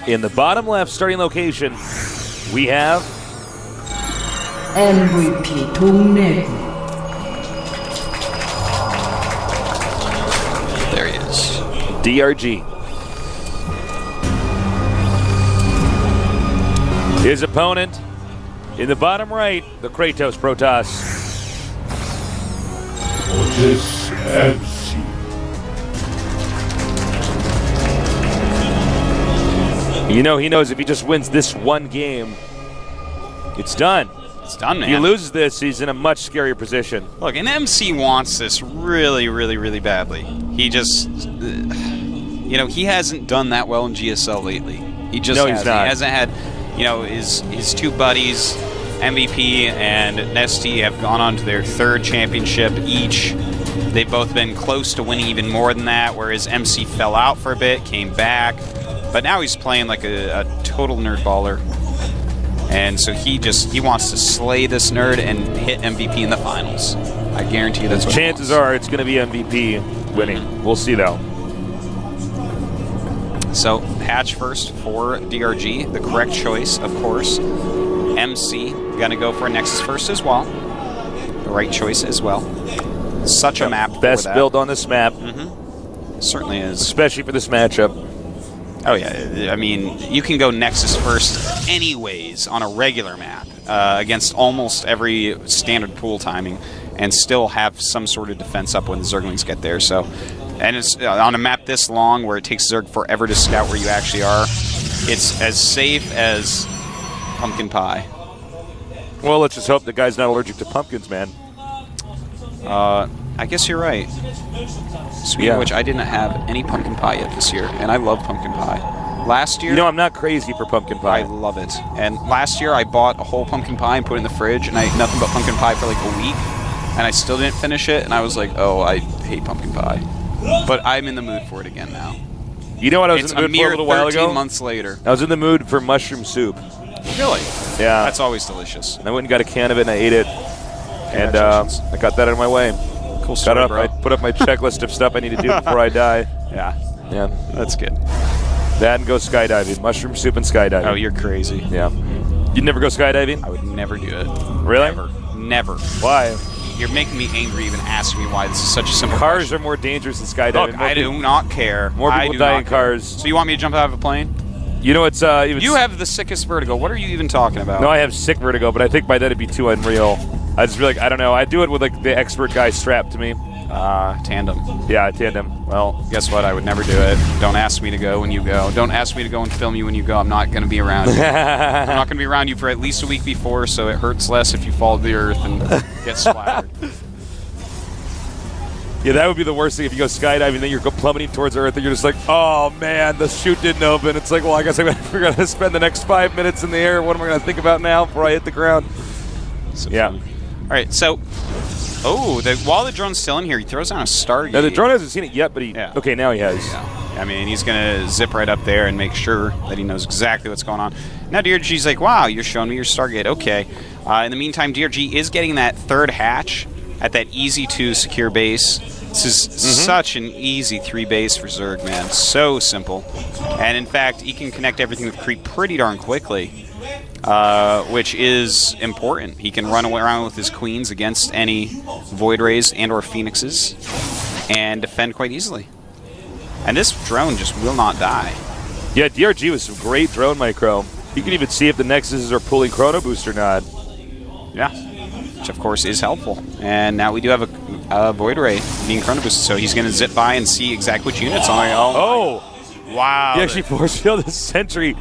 In the bottom left starting location, we have MVP DongRaeGu. There he is. DRG. His opponent in the bottom right, the Kratos Protoss. Otis MC. You know, he knows if he just wins this one game, it's done. It's done, man. If he loses this, he's in a much scarier position. Look, and MC wants this really, really, really badly. He just, you know, he hasn't done that well in GSL lately. He just no, hasn't. He's not. He hasn't had, you know, his two buddies, MVP and Nesty, have gone on to their 3rd championship each. They've both been close to winning even more than that, whereas MC fell out for a bit, came back. But now he's playing like a total nerd baller. And so he wants to slay this nerd and hit MVP in the finals. I guarantee you that's what chances are it's going to be MVP winning. We'll see though. So hatch first for DRG, the correct choice, of course. MC gonna go for Nexus first as well. The right choice as well. Such a map. Best build on this map. Certainly is. Especially for this matchup. Oh yeah, I mean, you can go Nexus first anyways on a regular map against almost every standard pool timing and still have some sort of defense up when the Zerglings get there. So, and it's on a map this long where it takes Zerg forever to scout where you actually are, it's as safe as pumpkin pie. Well, let's just hope the guy's not allergic to pumpkins, man. I guess you're right. Speaking of which, I didn't have any pumpkin pie yet this year, and I love pumpkin pie. Last year... You know, I'm not crazy for pumpkin pie. I love it. And last year, I bought a whole pumpkin pie and put it in the fridge, and I ate nothing but pumpkin pie for like a week, and I still didn't finish it, and I was like, oh, I hate pumpkin pie. But I'm in the mood for it again now. You know what I was in the mood for a little while ago? 13 months later. I was in the mood for mushroom soup. Really? Yeah. That's always delicious. And I went and got a can of it, and I ate it. And I got that out of my way. Cool story, bro. I put up my checklist of stuff I need to do before I die. Yeah. Yeah. That's good. That and go skydiving. Mushroom soup and skydiving. Oh, you're crazy. Yeah. You'd never go skydiving? I would never do it. Really? Never. Never. Why? You're making me angry even asking me why this is such a simple Cars question. are more dangerous than skydiving. Look, I do not care. More people die in cars. So you want me to jump out of a plane? You know, it's... you have the sickest vertigo. What are you even talking about? No, I have sick vertigo, but I think by then it'd be too unreal. I just feel like, I don't know. I do it with like the expert guy strapped to me. Tandem. Yeah, tandem. Well, guess what? I would never do it. Don't ask me to go when you go. Don't ask me to go and film you when you go. I'm not going to be around you. I'm not going to be around you for at least a week before, so it hurts less if you fall to the earth and get splattered. Yeah, that would be the worst thing if you go skydiving, then you're plummeting towards Earth, and you're just like, oh man, the chute didn't open. It's like, well, I guess we're going to spend the next 5 minutes in the air. What am I going to think about now before I hit the ground? So yeah. Funny. All right, so, while the drone's still in here, he throws down a Stargate. Now, the drone hasn't seen it yet, but Yeah. Okay, now he has. Yeah. I mean, he's going to zip right up there and make sure that he knows exactly what's going on. Now, DRG's like, wow, you're showing me your Stargate. Okay. In the meantime, DRG is getting that 3rd hatch at that easy-to-secure base. This is such an easy 3 base for Zerg, man. So simple. And in fact, he can connect everything with creep pretty darn quickly, which is important. He can run around with his queens against any Void Rays and or Phoenixes and defend quite easily. And this drone just will not die. Yeah, DRG was some great drone micro. You can even see if the Nexuses are pulling Chrono Boost or not. Yeah, which of course is helpful. And now we do have a Void Ray being Chrono Boosted, so he's going to zip by and see exactly which units on. Oh! Wow. He actually force fielded the sentry.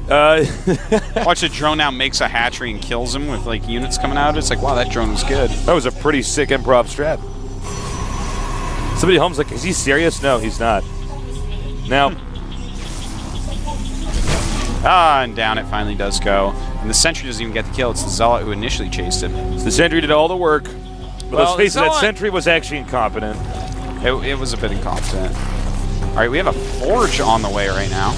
Watch the drone now makes a hatchery and kills him with like units coming out. It's like, wow, that drone was good. That was a pretty sick improv strat. Somebody at home's like, is he serious? No, he's not. Now. And down it finally does go. And the sentry doesn't even get the kill. It's the Zealot who initially chased him. So the sentry did all the work. But Well, let's face it, that Zealot- sentry was actually incompetent. It was a bit incompetent. All right, we have a Forge on the way right now.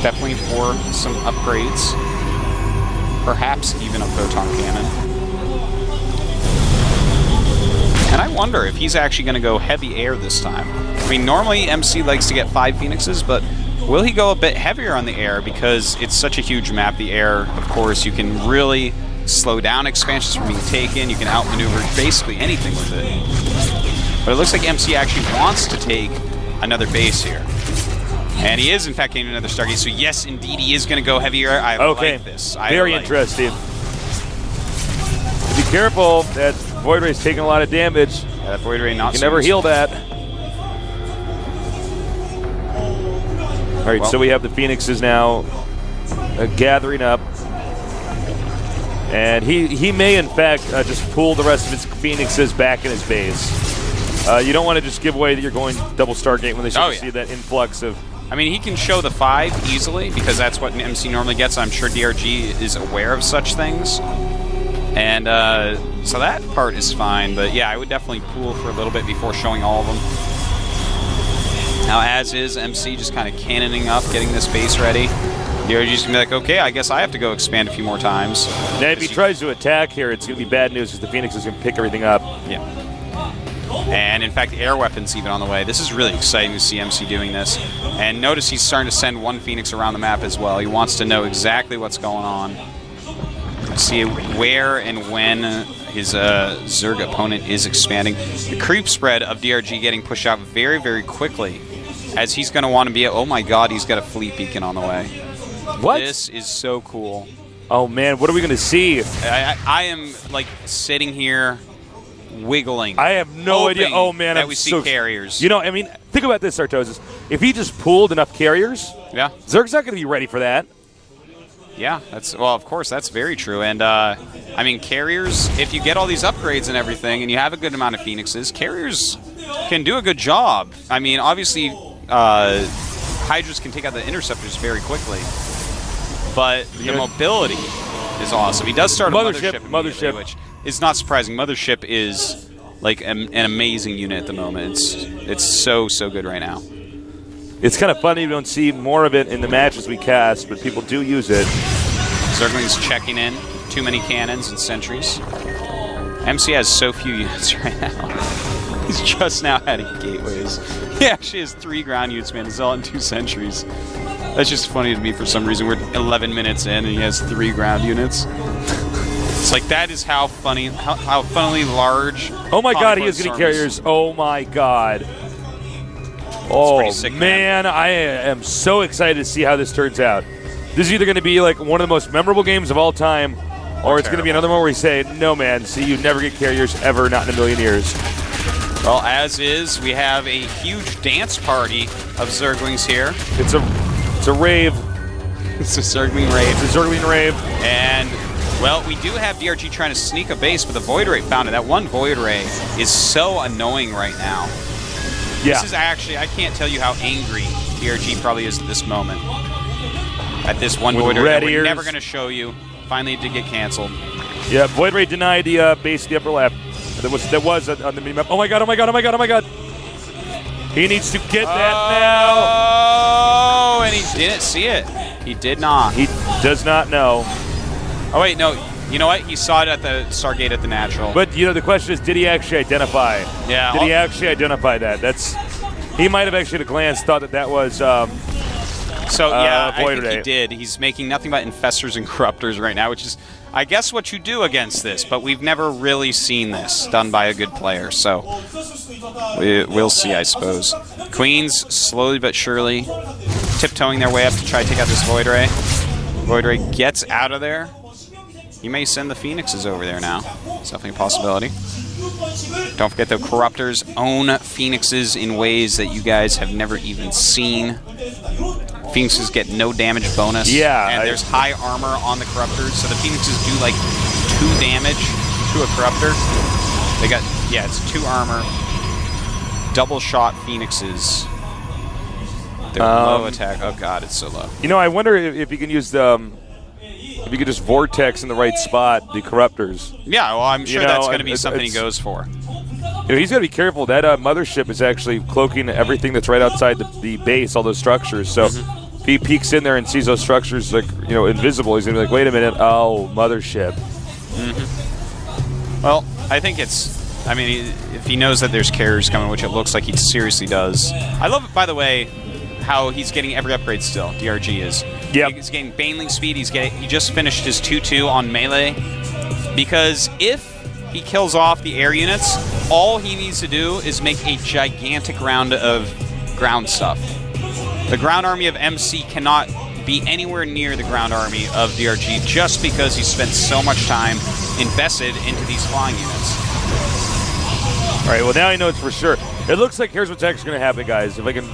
Definitely for some upgrades. Perhaps even a Photon Cannon. And I wonder if he's actually going to go heavy air this time. I mean, normally MC likes to get 5 Phoenixes, but Will he go a bit heavier on the air? Because it's such a huge map, the air, of course, you can really slow down expansions from being taken. You can outmaneuver basically anything with it. But it looks like MC actually wants to take another base here. And he is, in fact, getting another Stargate. So, yes, indeed, he is going to go heavier. I like this. Very interesting. Be careful. That Void Ray's taking a lot of damage. Yeah, that Void Ray not You can never heal that. All right, so we have the Phoenixes now gathering up. And he may, in fact, just pull the rest of his Phoenixes back in his base. You don't want to just give away that you're going double Stargate when they start to see that influx of... I mean, he can show the 5 easily because that's what an MC normally gets. I'm sure DRG is aware of such things. And so that part is fine. But yeah, I would definitely pool for a little bit before showing all of them. Now, as is, MC just kind of cannoning up, getting this base ready. DRG's going to be like, okay, I guess I have to go expand a few more times. Now, if he tries to attack here, it's going to be bad news because the Phoenix is going to pick everything up. Yeah. And, in fact, air weapons even on the way. This is really exciting to see MC doing this. And notice he's starting to send one Phoenix around the map as well. He wants to know exactly what's going on. See where and when his Zerg opponent is expanding. The creep spread of DRG getting pushed out very, very quickly. As he's going to want to be... Oh, my God, he's got a fleet beacon on the way. What? This is so cool. Oh, man, what are we going to see? I am, like, sitting here... wiggling. I have no idea. Oh man, that we see carriers. You know, I mean, think about this, Sartosis. If he just pooled enough carriers, yeah, Zerg's not going to be ready for that. Yeah, that's of course that's very true. And I mean, carriers. If you get all these upgrades and everything, and you have a good amount of Phoenixes, carriers can do a good job. I mean, obviously, Hydras can take out the interceptors very quickly, but the mobility is awesome. He does start a mothership, which is not surprising. Mothership is like an amazing unit at the moment. It's so good right now. It's kind of funny we don't see more of it in the matches we cast, but people do use it. Zergling's checking in. Too many cannons and sentries. MC has so few units right now. He's just now adding gateways. He actually has 3 ground units, man. He's all in 2 sentries. That's just funny to me for some reason. We're 11 minutes in and he has 3 ground units. It's like that is how funny, how funnily large. Oh my God, he is getting carriers. Oh my God. Oh sick, man, I am so excited to see how this turns out. This is either going to be like one of the most memorable games of all time, or it's going to be another one where we say, no man, see, you never get carriers ever, not in a million years. Well, as is, we have a huge dance party of Zerglings here. It's a rave. It's a Zergling rave. It's a Zergling rave. And well, we do have DRG trying to sneak a base, but the Void Ray found it. That one Void Ray is so annoying right now. Yeah. This is actually, I can't tell you how angry DRG probably is at this moment. At this one Void Ray that we're never going to show you. Finally it did get canceled. Yeah, Void Ray denied the base in the upper left. That was on the mini-map. Oh my God, oh my God, oh my God, oh my God. He needs to get that now. Oh, and he didn't see it. He did not. He does not know. Oh, wait, no. You know what? He saw it at the Stargate at the Natural. But, you know, the question is, did he actually identify? Yeah. Did he actually identify that? He might have actually at a glance thought that was So, yeah, I think he did. He's making nothing but infestors and corruptors right now, which is, I guess, what you do against this. But we've never really seen this done by a good player. So we'll see, I suppose. Queens, slowly but surely, tiptoeing their way up to try to take out this Void Ray. Void Ray gets out of there. He may send the Phoenixes over there now. It's definitely a possibility. Don't forget the Corruptors own Phoenixes in ways that you guys have never even seen. Phoenixes get no damage bonus. Yeah. And there's high armor on the Corruptors, so the Phoenixes do like 2 damage to a Corruptor. They got, yeah, it's 2 armor. Double shot Phoenixes. They're low attack. Oh God, it's so low. You know, I wonder if you can use if you could just vortex in the right spot, the Corruptors. Yeah, well, I'm sure that's going to be something he goes for. You know, he's got to be careful. That mothership is actually cloaking everything that's right outside the base, all those structures. So if he peeks in there and sees those structures, like, you know, invisible, he's going to be like, wait a minute, oh, mothership. Well, I think it's, I mean, if he knows that there's carriers coming, which it looks like he seriously does. I love it, by the way, how he's getting every upgrade still. DRG is. Yep. He's getting Baneling speed. He just finished his 2-2 on melee. Because if he kills off the air units, all he needs to do is make a gigantic round of ground stuff. The ground army of MC cannot be anywhere near the ground army of DRG just because he spent so much time invested into these flying units. All right, well, now I know it's for sure. It looks like here's what's actually going to happen, guys. If I can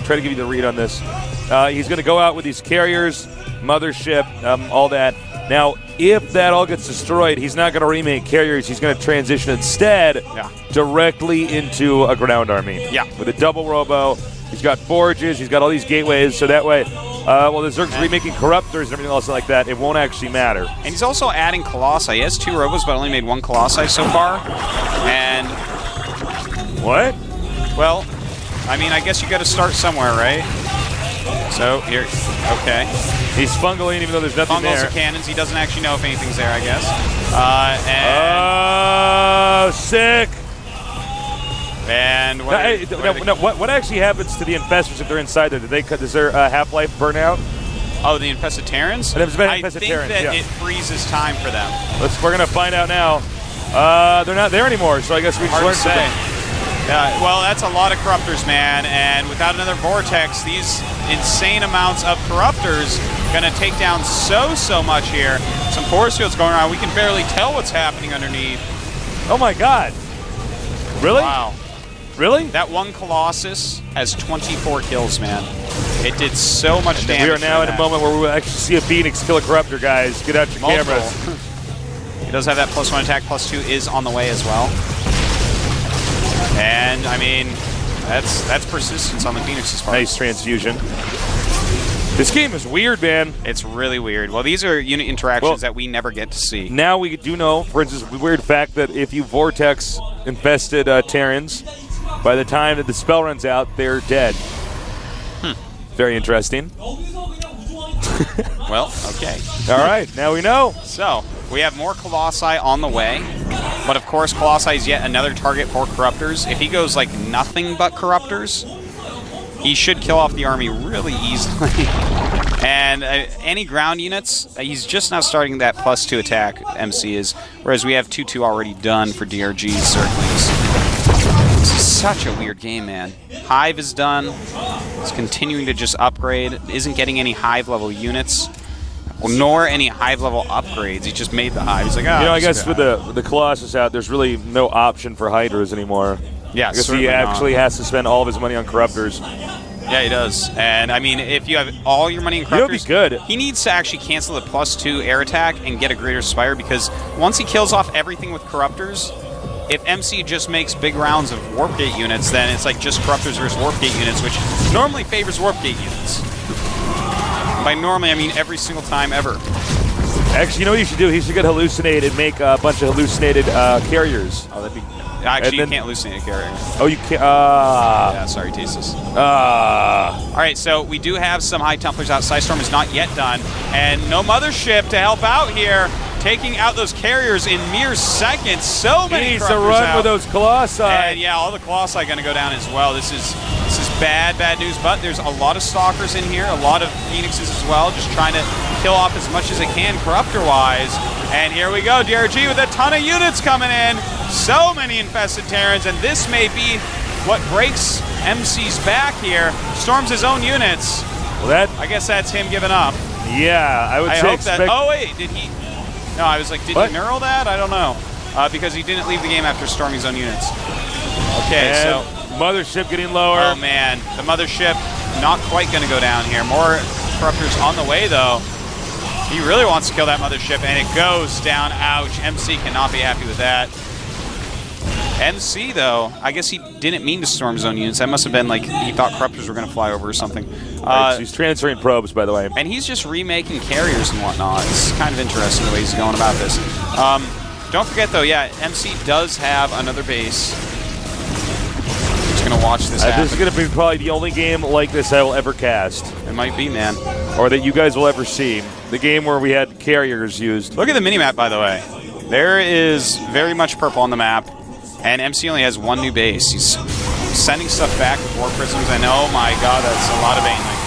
try to give you the read on this. He's going to go out with these carriers, mothership, all that. Now, if that all gets destroyed, he's not going to remake carriers. He's going to transition instead directly into a ground army. Yeah. With a double robo. He's got forges. He's got all these gateways. So that way, well, the Zerg's remaking corruptors and everything else like that. It won't actually matter. And he's also adding Colossi. He has 2 robos, but only made 1 Colossi so far. And... What? Well, I mean, I guess you got to start somewhere, right? So, here, okay. He's fungling even though there's nothing there. Fungals are cannons. He doesn't actually know if anything's there, I guess. Oh, sick. And what actually happens to the infestors if they're inside there? Does their half-life burn out? Oh, the infested Terrans? I think that it freezes time for them. We're gonna find out now. They're not there anymore, so I guess we just learned something. Well, that's a lot of corruptors, man, and without another vortex, these insane amounts of corruptors gonna take down so much here. Some force fields going around. We can barely tell what's happening underneath. Oh my God! Really? Wow. Really? That 1 Colossus has 24 kills, man. It did so much damage. We are now in a moment where we will actually see a Phoenix kill a corruptor, guys. Get out your cameras. He does have that +1 attack, +2 is on the way as well. And, I mean, that's persistence on the Phoenix's part. Nice transfusion. This game is weird, man. It's really weird. Well, these are unit interactions that we never get to see. Now we do know, for instance, the weird fact that if you Vortex infested Terrans, by the time that the spell runs out, they're dead. Very interesting. Well, okay. All right, now we know. So, we have more Colossi on the way. But of course, Colossi is yet another target for Corruptors. If he goes like nothing but Corruptors, he should kill off the army really easily. And any ground units, he's just now starting that +2 attack, MC is, whereas we have 2-2 already done for DRG's Zerglings. This is such a weird game, man. Hive is done. He's continuing to just upgrade. Isn't getting any Hive level units. Well, nor any Hive level upgrades. He just made the Hive. He's like, oh, you know, I guess with the Colossus out, there's really no option for Hydras anymore. Yeah, I guess he actually has to spend all of his money on Corruptors. Yeah, he does. And, I mean, if you have all your money in Corruptors, he'll be good. He needs to actually cancel the +2 air attack and get a Greater Spire, because once he kills off everything with Corruptors, if MC just makes big rounds of Warp Gate units, then it's like just Corruptors versus Warp Gate units, which normally favors Warp Gate units. By normally, I mean every single time ever. Actually, you know what you should do? He should get Hallucinate and make a bunch of hallucinated carriers. Oh, that'd be... Actually, you can't hallucinate a carrier. Oh, you can't... yeah, sorry, Tasteless. All right, so we do have some High Templars out. Psystorm is not yet done. And no Mothership to help out here. Taking out those carriers in mere seconds. So many He needs to run out. with those Colossi. And yeah, all the Colossi are going to go down as well. This is bad news, but there's a lot of Stalkers in here, a lot of Phoenixes as well, just trying to kill off as much as they can Corruptor-wise. And here we go, DRG with a ton of units coming in. So many infested Terrans, and this may be what breaks MC's back here. Storms his own units. Well, I guess that's him giving up. Yeah, I would say hope that. Oh, wait, did he? No, I was like, did he neural that? I don't know. Because he didn't leave the game after storming his own units. Okay, and so... Mothership getting lower. Oh, man. The Mothership not quite going to go down here. More Corruptors on the way, though. He really wants to kill that Mothership, and it goes down. Ouch. MC cannot be happy with that. MC, though, I guess he didn't mean to storm his own units. That must have been like he thought Corruptors were going to fly over or something. Right, so he's transferring probes, by the way. And he's just remaking carriers and whatnot. It's kind of interesting the way he's going about this. Don't forget, though, yeah, MC does have another base. Just going to watch this happen. This is going to be probably the only game like this I will ever cast. It might be, man. Or that you guys will ever see. The game where we had carriers used. Look at the minimap, by the way. There is very much purple on the map. And MC only has one new base. He's sending stuff back with War Prisms, and oh my god, that's a lot of Banelings.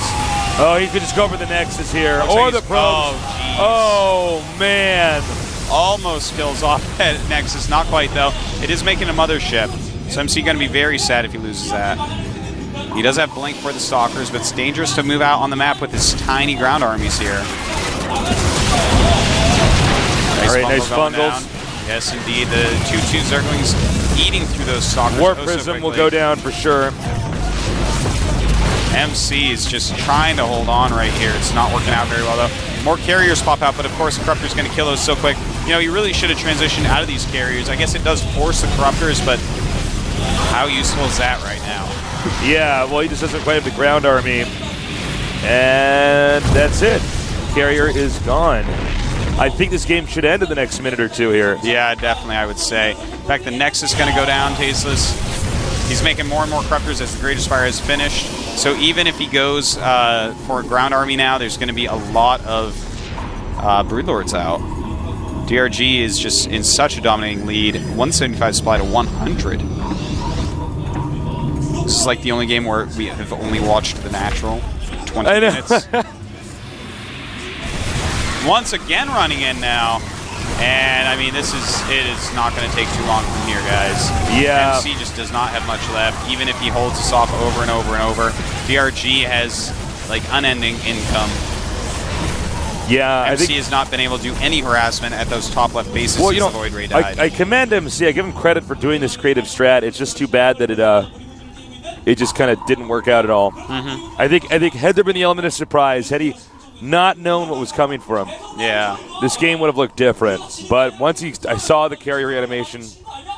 Oh, he could just go for the Nexus here. Looks Or like the he's- Probes. Oh, Oh, man. almost kills off that Nexus. Not quite, though. It is making a mothership. So MC going to be very sad if he loses that. He does have Blink for the Stalkers, but it's dangerous to move out on the map with his tiny ground armies here. All right, nice going bungles. down. Yes, indeed. The 2-2 Zerglings eating through those Stalkers. War so Prism will quickly. go down for sure. MC is just trying to hold on right here. It's not working out very well, though. More carriers pop out, but of course, the Corruptor's going to kill those so quick. You know, you really should have transitioned out of these carriers. I guess it does force the Corruptors, but how useful is that right now? Yeah, well, he just doesn't quite have the ground army. And that's it. Carrier is gone. I think this game should end in the next minute or two here. Yeah, definitely, I would say. In fact, the Nexus is going to go down, Tasteless. He's making more and more Corruptors as the Greatest Fire has finished. So even if he goes for a ground army now, there's going to be a lot of Broodlords out. DRG is just in such a dominating lead. 175 supply to 100. This is like the only game where we have only watched the natural for 20 I know. minutes. Once again running in now. And, I mean, it is not going to take too long from here, guys. Yeah. MC just does not have much left, even if he holds us off over and over and over. DRG has, like, unending income. Yeah, MC has not been able to do any harassment at those top left bases since the Void Ray died. I commend MC. I give him credit for doing this creative strat. It's just too bad that it just kind of didn't work out at all. Mm-hmm. I think had there been the element of surprise, had he not known what was coming for him, Yeah. this game would have looked different. But once I saw the carrier animation.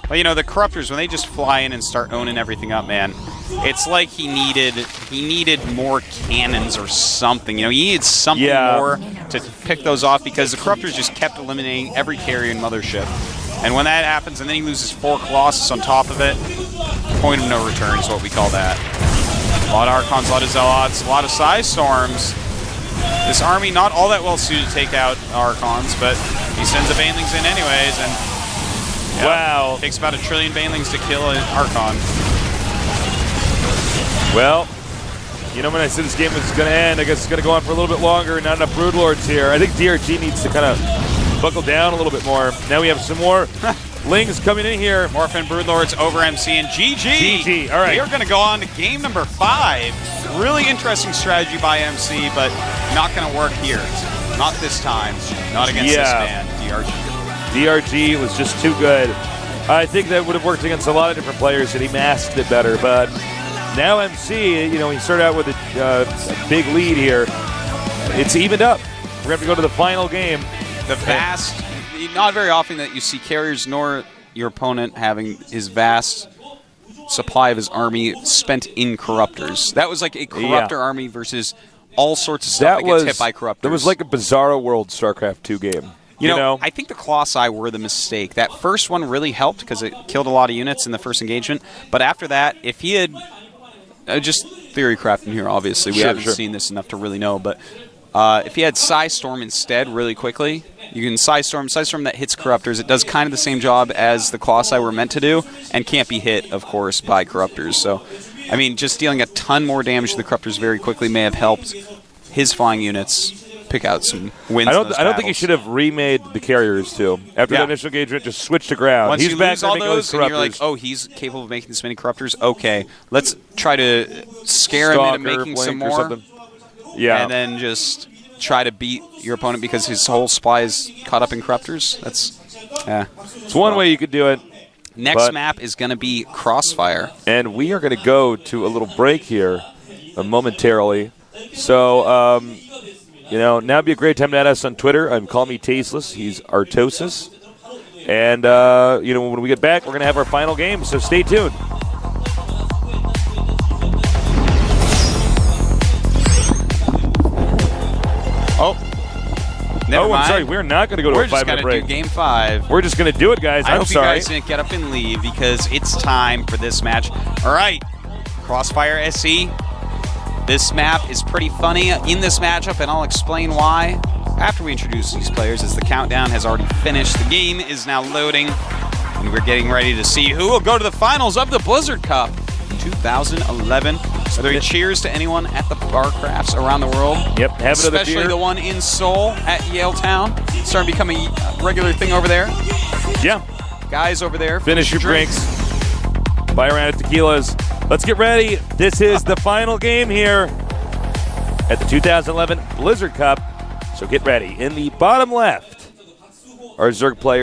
Well, you know, the Corruptors, when they just fly in and start owning everything up, man, it's like he needed more cannons or something. You know, he needed something more to pick those off because the Corruptors just kept eliminating every carrier and mothership. And when that happens, and then he loses 4 Colossus on top of it, point of no return is what we call that. A lot of Archons, a lot of Zealots, a lot of Psystorms. This army not all that well suited to take out Archons, but he sends the Banelings in anyways, and Wow. takes about 1 trillion Banelings to kill an Archon. Well, you know, when I said this game was going to end, I guess it's going to go on for a little bit longer. Not enough Broodlords here. I think DRG needs to kind of buckle down a little bit more. Now we have some more Lings coming in here. Morphin Broodlords over MC and GG. GG, all right. We are going to go on to game number 5. Really interesting strategy by MC, but not going to work here. Not this time. Not against this man, DRG. DRG was just too good. I think that would have worked against a lot of different players, and he masked it better. But now MC, you know, he started out with a big lead here. It's evened up. We're going to have to go to the final game. The vast, not very often that you see carriers nor your opponent having his vast supply of his army spent in Corruptors. That was like a Corruptor army versus all sorts of stuff that gets hit by Corruptors. It was like a Bizarro World StarCraft 2 game. You know, I think the Colossi were the mistake. That first one really helped because it killed a lot of units in the first engagement. But after that, if he had just theory crafting here, obviously we haven't seen this enough to really know. But if he had Psystorm instead, really quickly, you can Psystorm that hits Corruptors. It does kind of the same job as the Colossi were meant to do, and can't be hit, of course, by Corruptors. So, I mean, just dealing a ton more damage to the Corruptors very quickly may have helped his flying units pick out some wins. I don't think he should have remade the carriers too. After the initial engagement, just switch to ground. Once he's you back lose all those, and you're like, Corruptors. oh, he's capable of making this many Corruptors? Okay, let's try to scare him into making some more. Yeah. And then just try to beat your opponent because his whole supply is caught up in Corruptors. That's, it's one way you could do it. Next map is going to be Crossfire. And we are going to go to a little break here momentarily. So, you know, now would be a great time to add us on Twitter. Call me Tasteless. He's Artosis. And, you know, when we get back, we're going to have our final game. So stay tuned. Oh. Never mind. I'm sorry. We're not going to go to a 5-minute break. We're just going to do Game 5. We're just going to do it, guys. I I'm hope sorry. you guys didn't get up and leave because it's time for this match. All right. Crossfire SE. This map is pretty funny in this matchup, and I'll explain why after we introduce these players, as the countdown has already finished. The game is now loading, and we're getting ready to see who will go to the finals of the Blizzard Cup in 2011. By the way, cheers to anyone at the bar crafts around the world. Yep, have another Especially beer. the one in Seoul at Yaletown. Starting to become a regular thing over there. Yeah. Guys over there. Finish your drinks. Buy a round of tequilas. Let's get ready. This is the final game here at the 2011 Blizzard Cup. So get ready. In the bottom left are Zerg players.